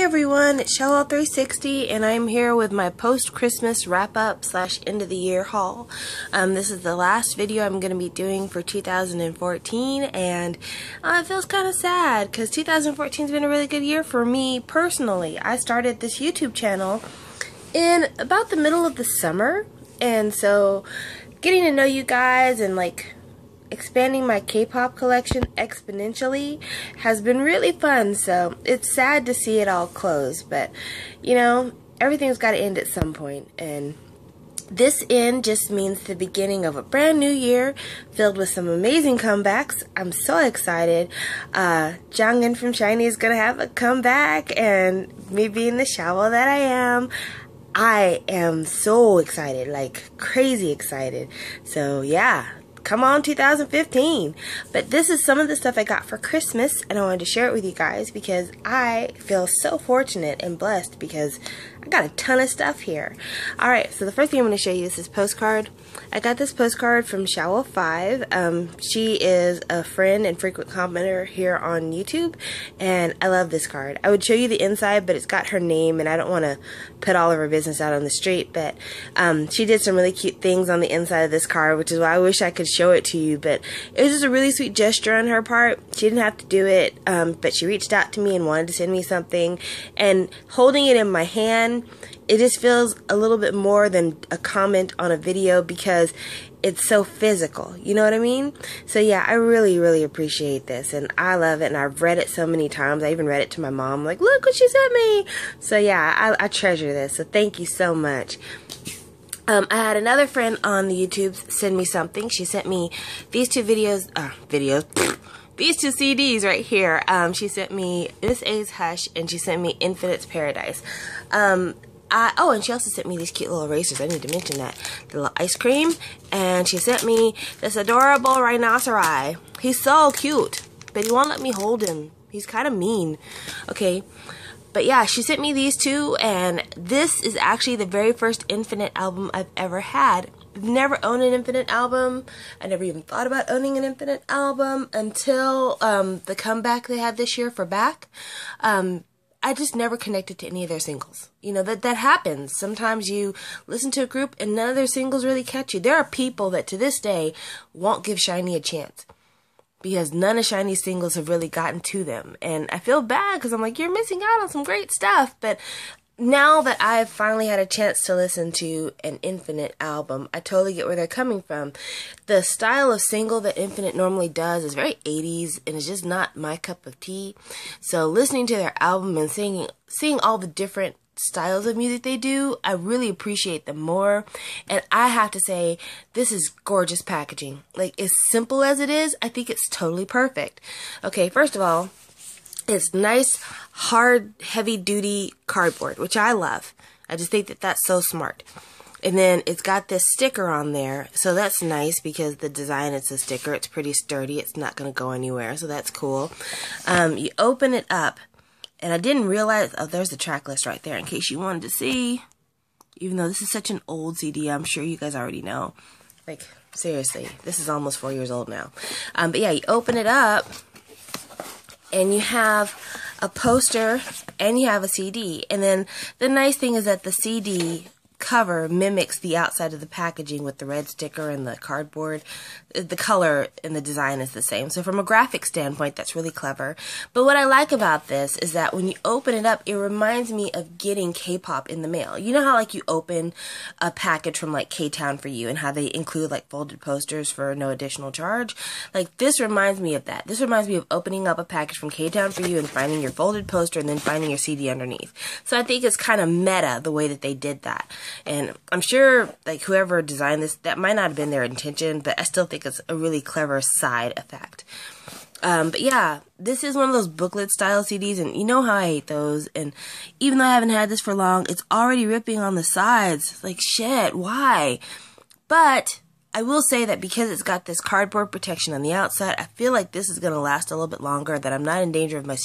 everyone, it's Shell360 and I'm here with my post-Christmas wrap-up / end of the year haul. This is the last video I'm going to be doing for 2014 and it feels kind of sad because 2014 has been a really good year for me personally. I started this YouTube channel in about the middle of the summer, and so getting to know you guys and expanding my K-pop collection exponentially has been really fun. So it's sad to see it all close, but you know, everything's got to end at some point, and this end just means the beginning of a brand new year filled with some amazing comebacks. I'm so excited. Jongin from SHINee is gonna have a comeback, and me being the shower that I am so excited, like crazy excited. So yeah, come on 2015. But this is some of the stuff I got for Christmas, and I wanted to share it with you guys because I feel so fortunate and blessed because I got a ton of stuff here. Alright, so the first thing I'm going to show you is this postcard. I got this postcard from Shawo5. She is a friend and frequent commenter here on YouTube, and I love this card. I would show you the inside, but it's got her name, and I don't want to put all of her business out on the street, but she did some really cute things on the inside of this card, which is why I wish I could show it to you, but it was just a really sweet gesture on her part. She didn't have to do it, but she reached out to me and wanted to send me something, and holding it in my hand, it just feels a little bit more than a comment on a video because it's so physical, you know what I mean? So yeah, I really appreciate this, and I love it, and I've read it so many times. I even read it to my mom, like, look what she sent me. So yeah, I treasure this, so thank you so much. I had another friend on the YouTube send me something. She sent me these two these two CDs right here. She sent me Miss A's Hush, and she sent me Infinite's Paradise. Oh, and she also sent me these cute little erasers. I need to mention that. The little ice cream. And she sent me this adorable rhinoceros. He's so cute, but he won't let me hold him. He's kind of mean. Okay. But yeah, she sent me these two, and this is actually the very first Infinite album I've ever had. I've never owned an Infinite album. I never even thought about owning an Infinite album until the comeback they had this year for Back. I just never connected to any of their singles. You know, that happens. Sometimes you listen to a group and none of their singles really catch you. There are people that to this day won't give SHINee a chance because none of SHINee's singles have really gotten to them. And I feel bad because I'm like, you're missing out on some great stuff. But now that I've finally had a chance to listen to an Infinite album, I totally get where they're coming from. The style of single that Infinite normally does is very 80s, and it's just not my cup of tea. So listening to their album and seeing all the different styles of music they do, I really appreciate them more. And I have to say, this is gorgeous packaging. Like, as simple as it is, I think it's totally perfect. Okay, first of all, it's nice, hard, heavy-duty cardboard, which I love. I just think that that's so smart. And then it's got this sticker on there, so that's nice because the design is a sticker. It's pretty sturdy. It's not going to go anywhere, so that's cool. You open it up, and I didn't realize, oh, there's the track list right there in case you wanted to see. Even though this is such an old CD, I'm sure you guys already know. Like, seriously, this is almost 4 years old now. But yeah, you open it up, and you have a poster, and you have a CD. And then the nice thing is that the CD cover mimics the outside of the packaging with the red sticker and the cardboard. The color and the design is the same. So from a graphic standpoint, that's really clever. But what I like about this is that when you open it up, it reminds me of getting K-pop in the mail. You know how you open a package from K-Town for You and how they include folded posters for no additional charge? This reminds me of that. This reminds me of opening up a package from K-Town for You and finding your folded poster and then finding your CD underneath. So I think it's kind of meta the way that they did that. And I'm sure whoever designed this, that might not have been their intention, but I still think it's a really clever side effect. But yeah, this is one of those booklet style CDs, and you know how I hate those. And even though I haven't had this for long, it's already ripping on the sides. Like, shit, why? But I will say that because it's got this cardboard protection on the outside, I feel like this is going to last a little bit longer, that I'm not in danger of the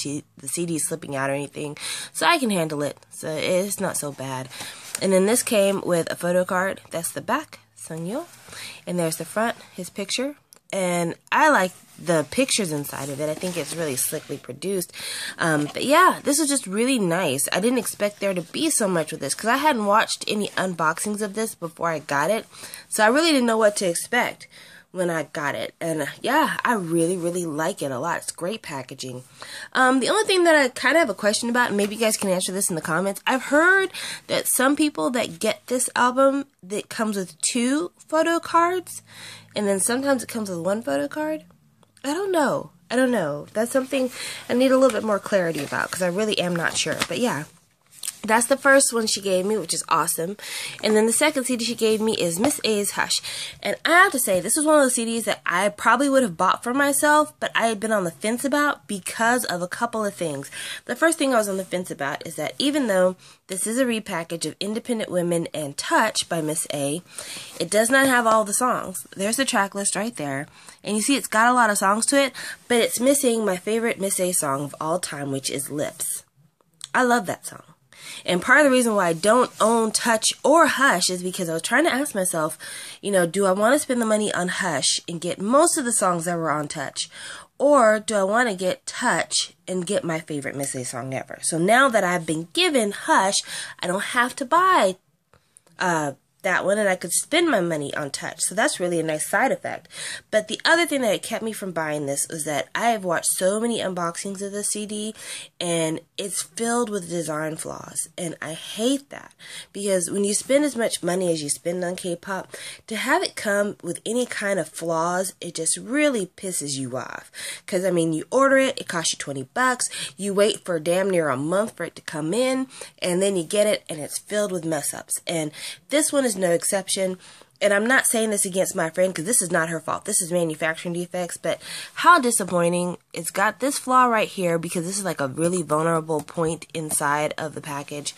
CD slipping out or anything, so I can handle it. So it's not so bad. And then this came with a photo card. That's the back, Sungkyu. And there's the front, his picture. and I like the pictures inside of it. I think it's really slickly produced. But yeah, this was just really nice. I didn't expect there to be so much with this because I hadn't watched any unboxings of this before I got it. So I really didn't know what to expect when I got it. And yeah, I really, really like it a lot. It's great packaging. The only thing that I kind of have a question about, and maybe you guys can answer this in the comments, I've heard that some people that get this album, that comes with 2 photo cards, and then sometimes it comes with 1 photo card. I don't know. That's something I need a little bit more clarity about because I really am not sure. But yeah, that's the first one she gave me, which is awesome. And then the second CD she gave me is Miss A's Hush. And I have to say, this is one of those CDs that I probably would have bought for myself, but I had been on the fence about because of a couple of things. The first thing I was on the fence about is that even though this is a repackage of Independent Women and Touch by Miss A, it does not have all the songs. There's the track list right there. And you see it's got a lot of songs to it, but it's missing my favorite Miss A song of all time, which is Lips. I love that song. And part of the reason why I don't own Touch or Hush is because I was trying to ask myself, you know, do I want to spend the money on Hush and get most of the songs that were on Touch? Or do I want to get Touch and get my favorite Miss A song ever? So now that I've been given Hush, I don't have to buy that one, and I could spend my money on Touch. So that's really a nice side effect. But the other thing that kept me from buying this was that I have watched so many unboxings of the CD, and it's filled with design flaws. And I hate that, because when you spend as much money as you spend on K-pop, to have it come with any kind of flaws, it just really pisses you off. Because, I mean, you order it, it costs you 20 bucks, you wait for damn near a month for it to come in, and then you get it, and it's filled with mess-ups. And this one is no exception. And I'm not saying this against my friend because this is not her fault. This is manufacturing defects, but how disappointing. It's got this flaw right here because this is like a really vulnerable point inside of the package.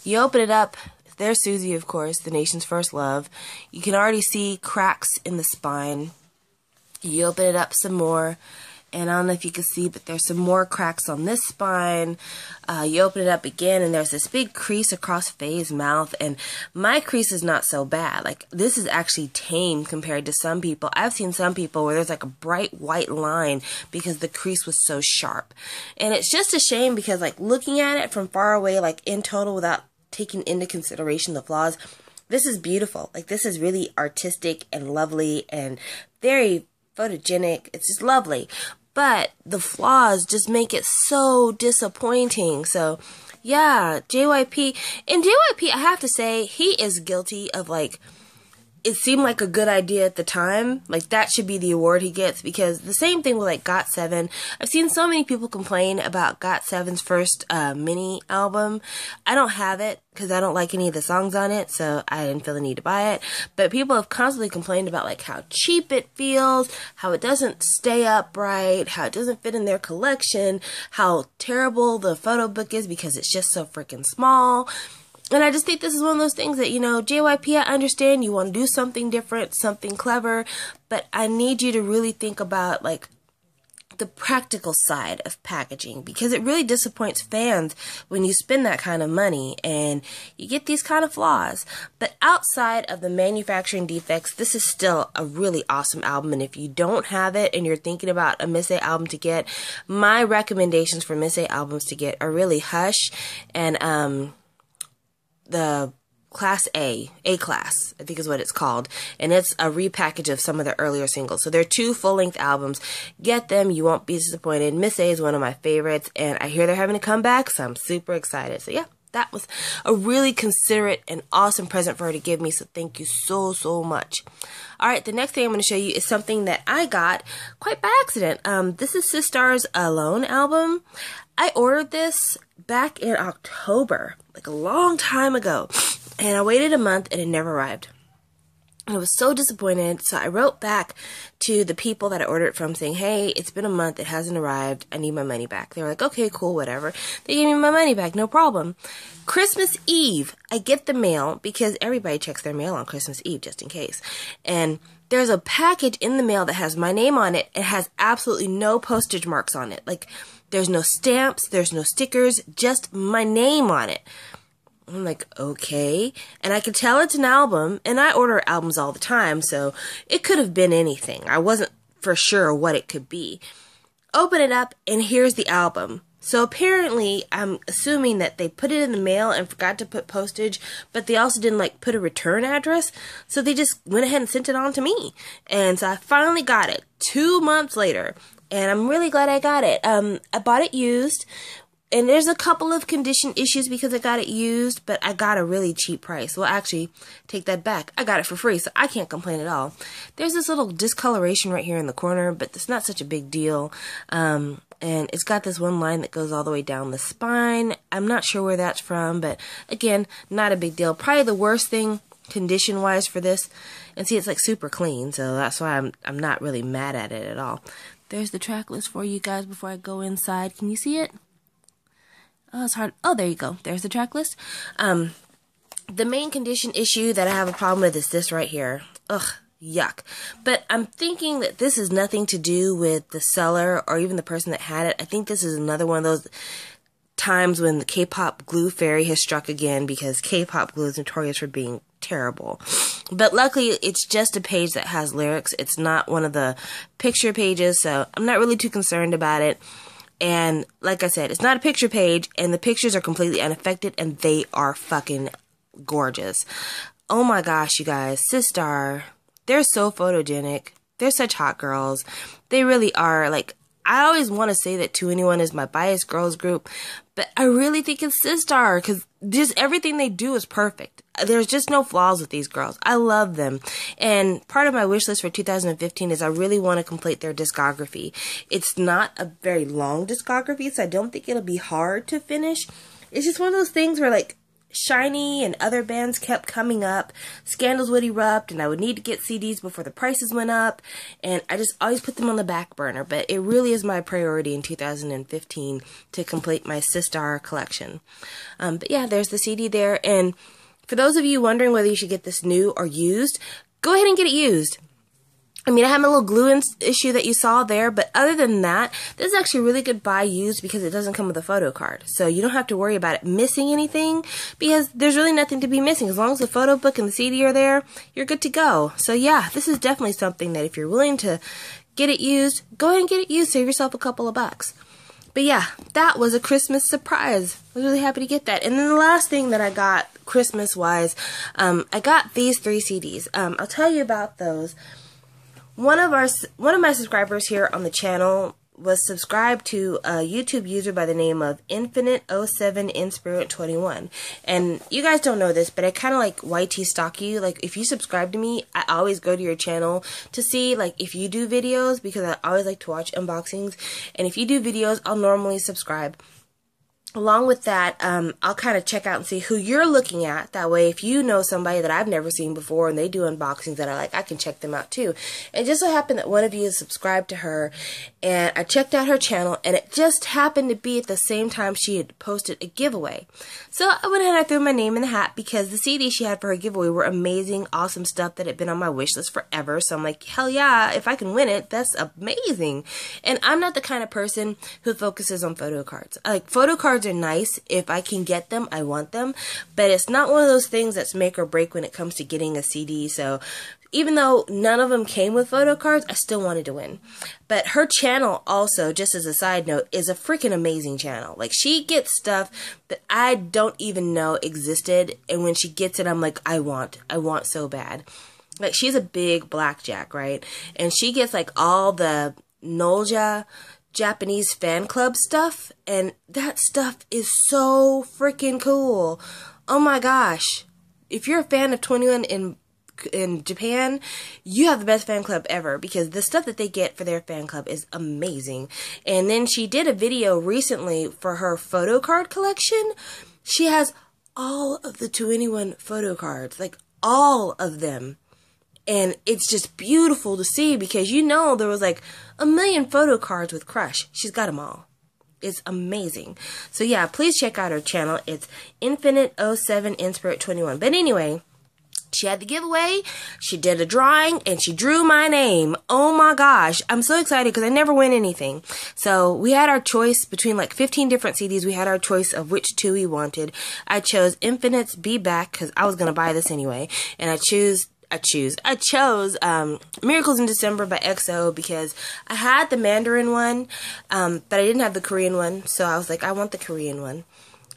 You open it up, there's Suzy, of course, the nation's first love. You can already see cracks in the spine. You open it up some more, and I don't know if you can see, but there's some more cracks on this spine. You open it up again, and there's this big crease across Faye's mouth, and my crease is not so bad. Like, this is actually tame compared to some people. I've seen some people where there's like a bright white line because the crease was so sharp. And it's just a shame because, like, looking at it from far away, like, in total without taking into consideration the flaws, this is beautiful. Like, this is really artistic and lovely and very photogenic. It's just lovely. But the flaws just make it so disappointing. So, yeah, JYP. And JYP, I have to say, he is guilty of, like, it seemed like a good idea at the time. Like, that should be the award he gets, because the same thing with, like, GOT7. I've seen so many people complain about GOT7's first mini album. I don't have it because I don't like any of the songs on it, so I didn't feel the need to buy it. But people have constantly complained about, like, how cheap it feels, how it doesn't stay upright, how it doesn't fit in their collection, how terrible the photo book is because it's just so freaking small. And I just think this is one of those things that, you know, JYP, I understand you want to do something different, something clever, but I need you to really think about, like, the practical side of packaging, because it really disappoints fans when you spend that kind of money and you get these kind of flaws. But outside of the manufacturing defects, this is still a really awesome album. And if you don't have it and you're thinking about a Miss A album to get, my recommendations for Miss A albums to get are really Hush and the Class A-Class, I think is what it's called. And it's a repackage of some of the earlier singles. So they're 2 full-length albums. Get them, you won't be disappointed. Miss A is one of my favorites, and I hear they're having a comeback, so I'm super excited. So yeah, that was a really considerate and awesome present for her to give me, so thank you so, so much. Alright, the next thing I'm going to show you is something that I got quite by accident. This is Sistar's Alone album. I ordered this back in October, like a long time ago, and I waited a month and it never arrived. And I was so disappointed, so I wrote back to the people that I ordered it from saying, hey, it's been a month, it hasn't arrived, I need my money back. They were like, okay, cool, whatever. They gave me my money back, no problem. Christmas Eve, I get the mail, because everybody checks their mail on Christmas Eve, just in case. And there's a package in the mail that has my name on it. It has absolutely no postage marks on it. Like, there's no stamps, there's no stickers, just my name on it. I'm like, okay. And I could tell it's an album, and I order albums all the time, so it could have been anything. I wasn't for sure what it could be. Open it up, and here's the album. So apparently, I'm assuming that they put it in the mail and forgot to put postage, but they also didn't like put a return address, so they just went ahead and sent it on to me. And so I finally got it 2 months later, and I'm really glad I got it. I bought it used, and there's a couple of condition issues because I got it used, but I got a really cheap price. Well, actually, take that back. I got it for free, so I can't complain at all. There's this little discoloration right here in the corner, but it's not such a big deal. And it's got this one line that goes all the way down the spine. I'm not sure where that's from, but again, not a big deal. Probably the worst thing condition-wise for this. And see, it's like super clean, so that's why I'm not really mad at it at all. There's the track list for you guys before I go inside. Can you see it? Oh, it's hard. Oh, there you go. There's the track list. The main condition issue that I have a problem with is this right here. Ugh. Yuck. But I'm thinking that this has nothing to do with the seller or even the person that had it. I think this is another one of those times when the K-pop glue fairy has struck again, because K-pop glue is notorious for being terrible. But luckily, it's just a page that has lyrics. It's not one of the picture pages, so I'm not really too concerned about it. And like I said, it's not a picture page, and the pictures are completely unaffected, and they are fucking gorgeous. Oh my gosh, you guys. Sistar. They're so photogenic. They're such hot girls. They really are. Like, I always want to say that 2NE1 is my biased girls group, but I really think it's Sistar, because just everything they do is perfect. There's just no flaws with these girls. I love them. And part of my wish list for 2015 is I really want to complete their discography. It's not a very long discography, so I don't think it'll be hard to finish. It's just one of those things where, like, Shiny and other bands kept coming up, scandals would erupt, and I would need to get CDs before the prices went up, and I just always put them on the back burner. But it really is my priority in 2015 to complete my Sistar collection. But yeah, there's the CD there, and for those of you wondering whether you should get this new or used, go ahead and get it used. I mean, I have my little glue issue that you saw there, but other than that, this is actually a really good buy used because it doesn't come with a photo card. So you don't have to worry about it missing anything, because there's really nothing to be missing. As long as the photo book and the CD are there, you're good to go. So yeah, this is definitely something that if you're willing to get it used, go ahead and get it used. Save yourself a couple of bucks. But yeah, that was a Christmas surprise. I was really happy to get that. And then the last thing that I got Christmas-wise, I got these 3 CDs. I'll tell you about those. One of my subscribers here on the channel was subscribed to a YouTube user by the name of Infinite07InSpirit21. And you guys don't know this, but I kind of like YT stalk you. Like, if you subscribe to me, I always go to your channel to see, like, if you do videos, because I always like to watch unboxings. And if you do videos, I'll normally subscribe. Along with that, I'll kind of check out and see who you're looking at. That way, if you know somebody that I've never seen before and they do unboxings that I like, I can check them out too. And it just so happened that one of you is subscribed to her, and I checked out her channel, and it just happened to be at the same time she had posted a giveaway. So I went ahead and I threw my name in the hat, because the CDs she had for her giveaway were amazing, awesome stuff that had been on my wish list forever. So I'm like, hell yeah, if I can win it, that's amazing. And I'm not the kind of person who focuses on photo cards. Like, photo cards are nice. If I can get them, I want them, but it's not one of those things that's make or break when it comes to getting a CD. So even though none of them came with photo cards, I still wanted to win. But her channel also, just as a side note, is a freaking amazing channel. Like, she gets stuff that I don't even know existed, and when she gets it, I'm like, I want so bad. Like, she's a big blackjack, right? And she gets like all the Nolja Japanese fan club stuff, and that stuff is so freaking cool. Oh my gosh. If you're a fan of 2NE1 in Japan, you have the best fan club ever, because the stuff that they get for their fan club is amazing. And then she did a video recently for her photo card collection. She has all of the 2NE1 photo cards, like all of them. And it's just beautiful to see, because you know there was like a million photo cards with Crush. She's got them all. It's amazing. So yeah, please check out her channel. It's Infinite07InSpirit21. But anyway, She had the giveaway, she did a drawing, and she drew my name. Oh my gosh, I'm so excited because I never win anything. So we had our choice between like 15 different CDs. We had our choice of which two we wanted. I chose Infinite's Be Back because I was going to buy this anyway. And I chose Miracles in December by EXO because I had the Mandarin one, but I didn't have the Korean one. So I was like, I want the Korean one.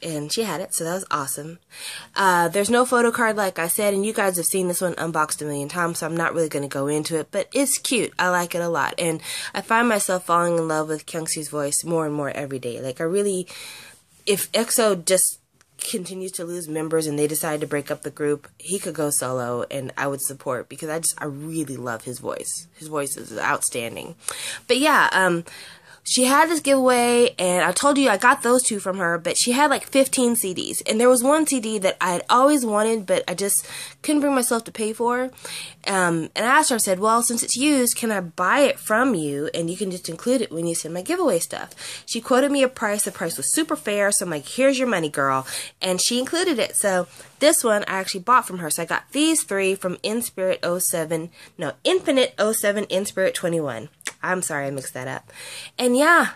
And she had it, so that was awesome. There's no photo card, like I said, and you guys have seen this one unboxed a million times, so I'm not really going to go into it, but it's cute. I like it a lot, and I find myself falling in love with Kyungsu's voice more and more every day. Like, if EXO just continues to lose members and they decide to break up the group, he could go solo, and I would support, because I really love his voice. His voice is outstanding. But yeah, she had this giveaway, and I told you I got those two from her, but she had like 15 CDs. And there was one CD that I had always wanted, but I just couldn't bring myself to pay for. And I asked her, I said, well, since it's used, can I buy it from you? And you can just include it when you send my giveaway stuff. She quoted me a price. The price was super fair. So I'm like, here's your money, girl. And she included it. So this one I actually bought from her. So I got these three from Infinite 07, Inspirit 21. I'm sorry, I mixed that up. And yeah,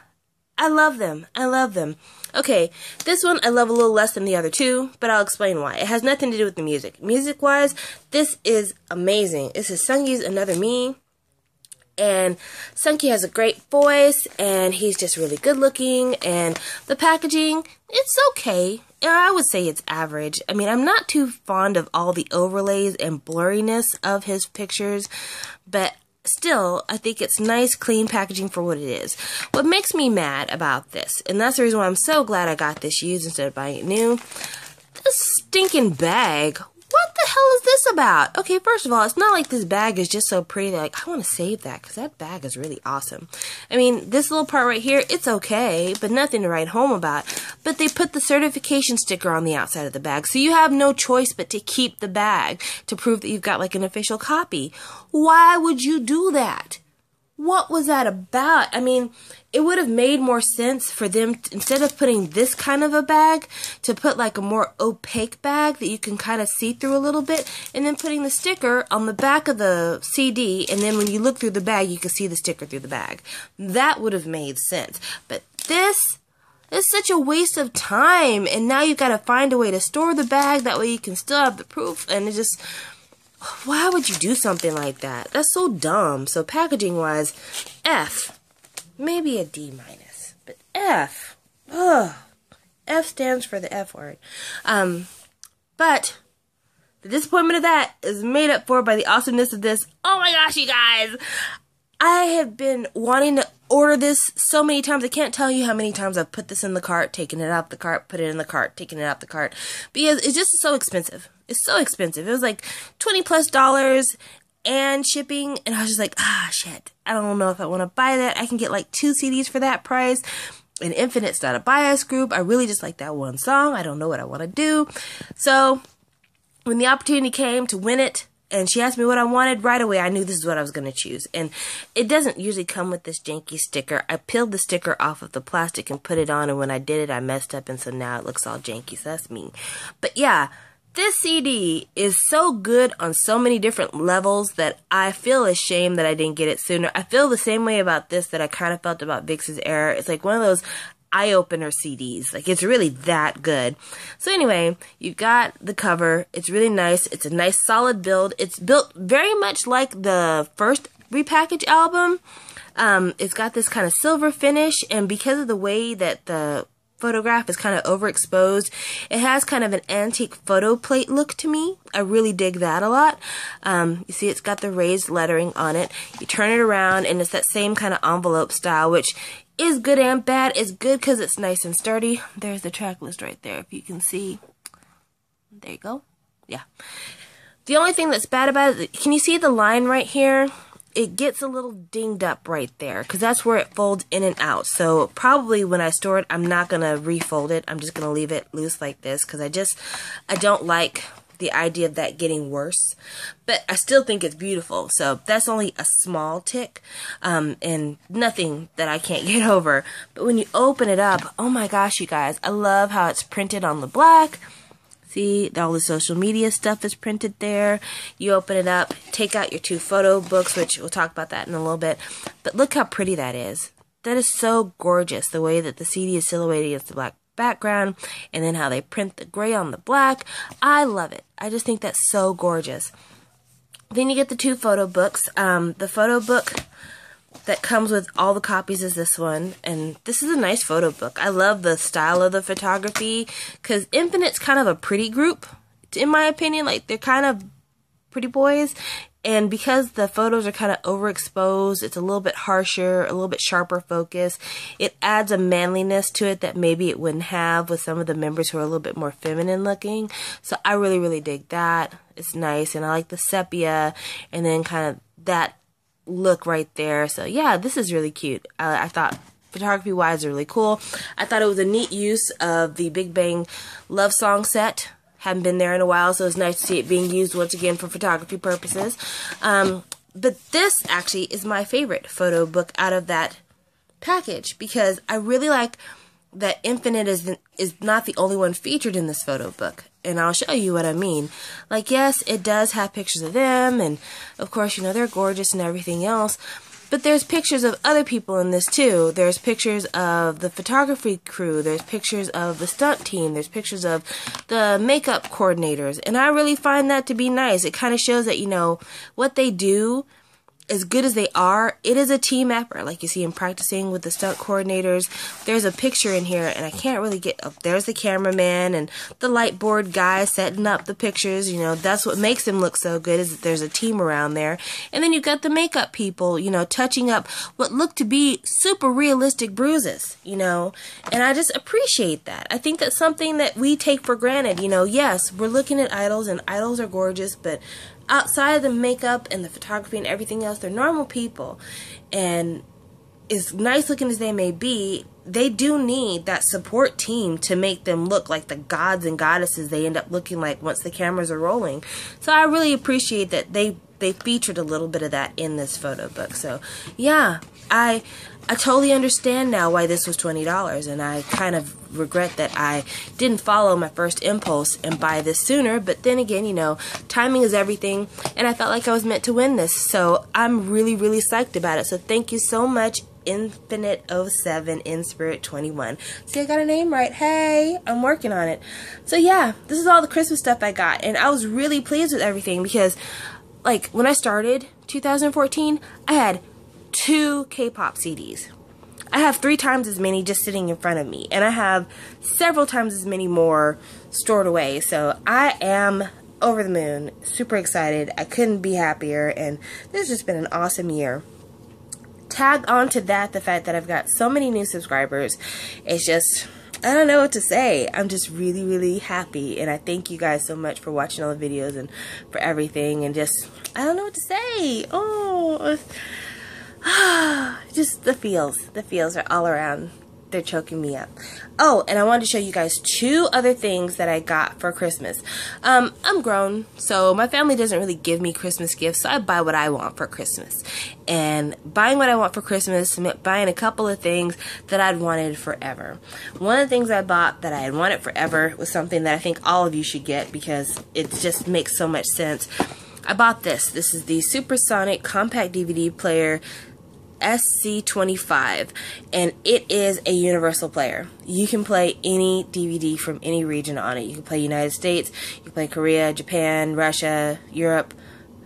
I love them. I love them. Okay, this one I love a little less than the other two, but I'll explain why. It has nothing to do with the music. Music-wise, this is amazing. This is Sungkyu's Another Me. And Sungkyu has a great voice, and he's just really good looking, and the packaging, it's okay. I would say it's average. I mean, I'm not too fond of all the overlays and blurriness of his pictures, but still, I think it's nice, clean packaging for what it is. What makes me mad about this, and that's the reason why I'm so glad I got this used instead of buying it new, this stinking bag. What the hell is this about? Okay, first of all, it's not like this bag is just so pretty that, like, I want to save that, because that bag is really awesome. I mean, this little part right here, it's okay, but nothing to write home about. But they put the certification sticker on the outside of the bag, so you have no choice but to keep the bag to prove that you've got, like, an official copy. Why would you do that? What was that about? I mean, it would have made more sense for them, instead of putting this kind of a bag, to put like a more opaque bag that you can kind of see through a little bit, and then putting the sticker on the back of the CD, and then when you look through the bag, you can see the sticker through the bag. That would have made sense. But this is such a waste of time, and now you've got to find a way to store the bag, that way you can still have the proof, and it just... Why would you do something like that? That's so dumb. So packaging wise, F. Maybe a D minus. But F. Ugh. F stands for the F word. But the disappointment of that is made up for by the awesomeness of this. Oh my gosh, you guys! I have been wanting to order this so many times. I can't tell you how many times I've put this in the cart, taken it out the cart, put it in the cart, taken it out the cart. Because it's just so expensive. It's so expensive. It was like $20+ and shipping. And I was just like, shit. I don't know if I want to buy that. I can get like 2 CDs for that price. And Infinite's not a bias group. I really just like that one song. I don't know what I want to do. So when the opportunity came to win it, and she asked me what I wanted, right away I knew this is what I was going to choose. And it doesn't usually come with this janky sticker. I peeled the sticker off of the plastic and put it on, and when I did it, I messed up, and so now it looks all janky, so that's me. But yeah, this CD is so good on so many different levels that I feel ashamed that I didn't get it sooner. I feel the same way about this that I kind of felt about Vix's Error. It's like one of those eye-opener CDs. Like, it's really that good. So anyway, you've got the cover. It's really nice. It's a nice solid build. It's built very much like the first repackaged album. It's got this kind of silver finish, and because of the way that the photograph is kind of overexposed, it has kind of an antique photo plate look to me. I really dig that a lot. You see it's got the raised lettering on it. You turn it around, and it's that same kind of envelope style, which is good and bad. It's good because it's nice and sturdy. There's the track list right there, if you can see. There you go. Yeah. The only thing that's bad about it, can you see the line right here? It gets a little dinged up right there, because that's where it folds in and out. So probably when I store it, I'm not going to refold it. I'm just going to leave it loose like this, because I don't like the idea of that getting worse. But I still think it's beautiful. So that's only a small tick, and nothing that I can't get over. But when you open it up, oh my gosh, you guys, I love how it's printed on the black. See, all the social media stuff is printed there. You open it up, take out your 2 photo books, which we'll talk about that in a little bit. But look how pretty that is. That is so gorgeous, the way that the CD is silhouetted against the black background, and then how they print the gray on the black. I love it. I just think that's so gorgeous. Then you get the 2 photo books. The photo book that comes with all the copies is this one, and this is a nice photo book. I love the style of the photography, because Infinite's kind of a pretty group, in my opinion. Like, they're kind of pretty boys, and because the photos are kind of overexposed, it's a little bit harsher, a little bit sharper focus. It adds a manliness to it that maybe it wouldn't have with some of the members who are a little bit more feminine looking. So I really, really dig that. It's nice, and I like the sepia, and then kind of that look right there. So yeah, this is really cute. I thought photography wise really cool. I thought it was a neat use of the Big Bang love song set. Haven't been there in a while, so it's nice to see it being used once again for photography purposes. But this actually is my favorite photo book out of that package, because I really like that Infinite is not the only one featured in this photo book. And I'll show you what I mean. Like, yes, it does have pictures of them, and of course, you know, they're gorgeous and everything else. But there's pictures of other people in this too. There's pictures of the photography crew. There's pictures of the stunt team. There's pictures of the makeup coordinators. And I really find that to be nice. It kind of shows that, you know, what they do, as good as they are, it is a team effort. Like you see them practicing with the stunt coordinators. There's a picture in here, and I can't really get up. There's the cameraman and the light board guy setting up the pictures. You know, that's what makes them look so good, is that there's a team around there. And then you've got the makeup people, you know, touching up what look to be super realistic bruises, you know. And I just appreciate that. I think that's something that we take for granted. You know, yes, we're looking at idols, and idols are gorgeous, but outside of the makeup and the photography and everything else, they're normal people. And as nice looking as they may be, they do need that support team to make them look like the gods and goddesses they end up looking like once the cameras are rolling. So I really appreciate that they featured a little bit of that in this photo book. So yeah, I totally understand now why this was $20, and I kind of regret that I didn't follow my first impulse and buy this sooner. But then again, you know, timing is everything, and I felt like I was meant to win this. So I'm really, really psyched about it. So thank you so much, Infinite 07 in Spirit 21. See, I got a name right. Hey, I'm working on it. So yeah, this is all the Christmas stuff I got, and I was really pleased with everything, because like when I started 2014, I had 2 K-pop CDs. I have 3 times as many just sitting in front of me, and I have several times as many more stored away. So I am over the moon, super excited. I couldn't be happier, and this has just been an awesome year. Tag on to that the fact that I've got so many new subscribers. It's just, I don't know what to say. I'm just really, really happy, and I thank you guys so much for watching all the videos and for everything, and just, I don't know what to say. Oh, just the feels are all around. They're choking me up. Oh, and I wanted to show you guys 2 other things that I got for Christmas. I'm grown, so my family doesn't really give me Christmas gifts, so I buy what I want for Christmas. And buying what I want for Christmas meant buying a couple of things that I'd wanted forever. One of the things I bought that I had wanted forever was something that I think all of you should get, because it just makes so much sense. I bought this. This is the Supersonic Compact DVD Player SC25, and it is a universal player. You can play any DVD from any region on it. You can play United States, you can play Korea, Japan, Russia, Europe,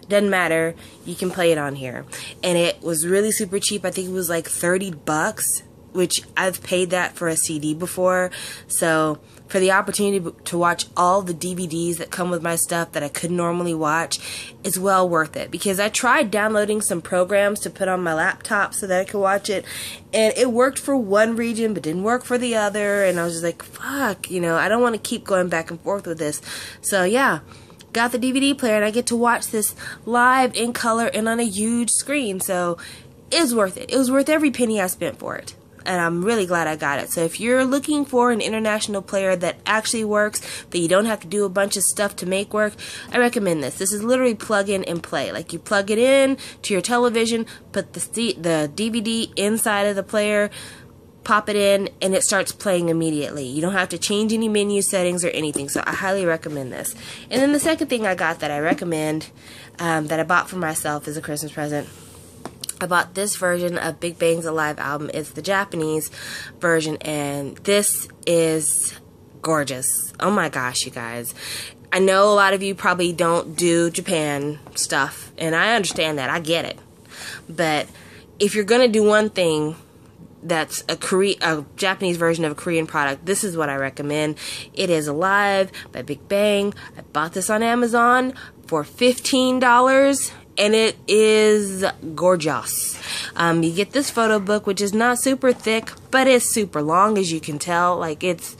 doesn't matter. You can play it on here. And it was really super cheap. I think it was like $30, which I've paid that for a CD before. So for the opportunity to watch all the DVDs that come with my stuff that I couldn't normally watch, it's well worth it. Because I tried downloading some programs to put on my laptop so that I could watch it, and it worked for one region but didn't work for the other, and I was just like, fuck, you know, I don't want to keep going back and forth with this. So yeah, got the DVD player, and I get to watch this live in color and on a huge screen, so it was worth it. It was worth every penny I spent for it. And I'm really glad I got it. So if you're looking for an international player that actually works, that you don't have to do a bunch of stuff to make work, I recommend this. This is literally plug in and play. Like, you plug it in to your television, put the DVD inside of the player, pop it in, and it starts playing immediately. You don't have to change any menu settings or anything, so I highly recommend this. And then the second thing I got that I recommend, that I bought for myself as a Christmas present, I bought this version of Big Bang's Alive album. It's the Japanese version, and this is gorgeous. Oh my gosh, you guys. I know a lot of you probably don't do Japan stuff, and I understand that. I get it. But if you're going to do one thing that's a Japanese version of a Korean product, this is what I recommend. It is Alive by Big Bang. I bought this on Amazon for $15. And it is gorgeous. You get this photo book, which is not super thick, but it's super long, as you can tell. Like, it's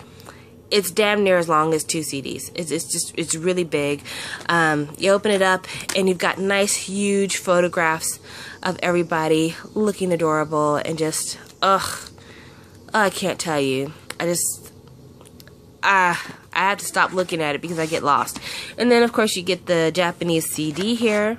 damn near as long as 2 CDs. It's really big. You open it up, and you've got nice, huge photographs of everybody looking adorable, and just, I can't tell you. I have to stop looking at it because I get lost. And then, of course, you get the Japanese CD here.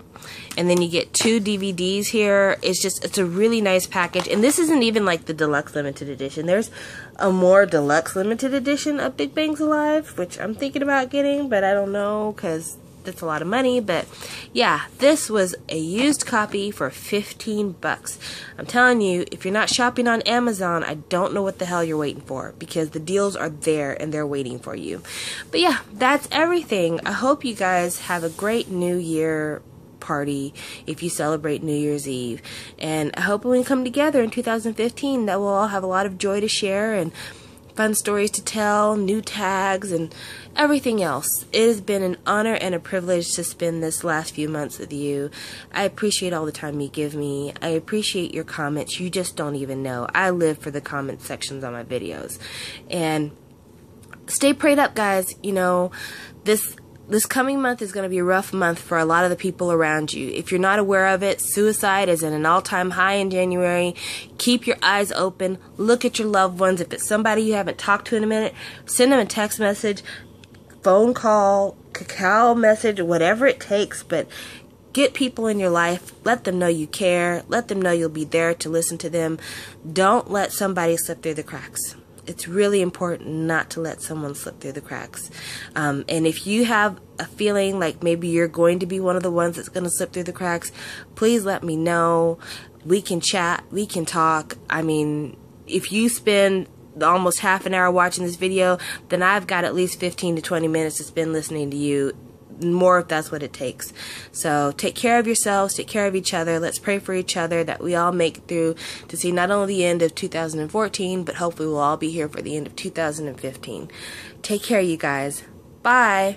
And then you get 2 DVDs here. It's a really nice package. And this isn't even like the deluxe limited edition. There's a more deluxe limited edition of Big Bang's Alive, which I'm thinking about getting, but I don't know because that's a lot of money. But yeah, this was a used copy for 15 bucks. I'm telling you, if you're not shopping on Amazon, I don't know what the hell you're waiting for, because the deals are there and they're waiting for you. But yeah, that's everything. I hope you guys have a great New Year party if you celebrate New Year's Eve, and I hope when we come together in 2015 that we'll all have a lot of joy to share and fun stories to tell, new tags, and everything else. It has been an honor and a privilege to spend this last few months with you. I appreciate all the time you give me. I appreciate your comments. You just don't even know. I live for the comment sections on my videos. And stay prayed up, guys. You know, this coming month is going to be a rough month for a lot of the people around you. If you're not aware of it, suicide is at an all-time high in January. Keep your eyes open. Look at your loved ones. If it's somebody you haven't talked to in a minute, send them a text message, phone call, cacao message, whatever it takes. But get people in your life. Let them know you care. Let them know you'll be there to listen to them. Don't let somebody slip through the cracks. It's really important not to let someone slip through the cracks. And if you have a feeling like maybe you're going to be one of the ones that's going to slip through the cracks, please let me know. We can chat. We can talk. I mean, if you spend almost half an hour watching this video, then I've got at least 15 to 20 minutes to spend listening to you. More if that's what it takes. So take care of yourselves, take care of each other. Let's pray for each other that we all make it through to see not only the end of 2014, but hopefully we'll all be here for the end of 2015. Take care, you guys. Bye.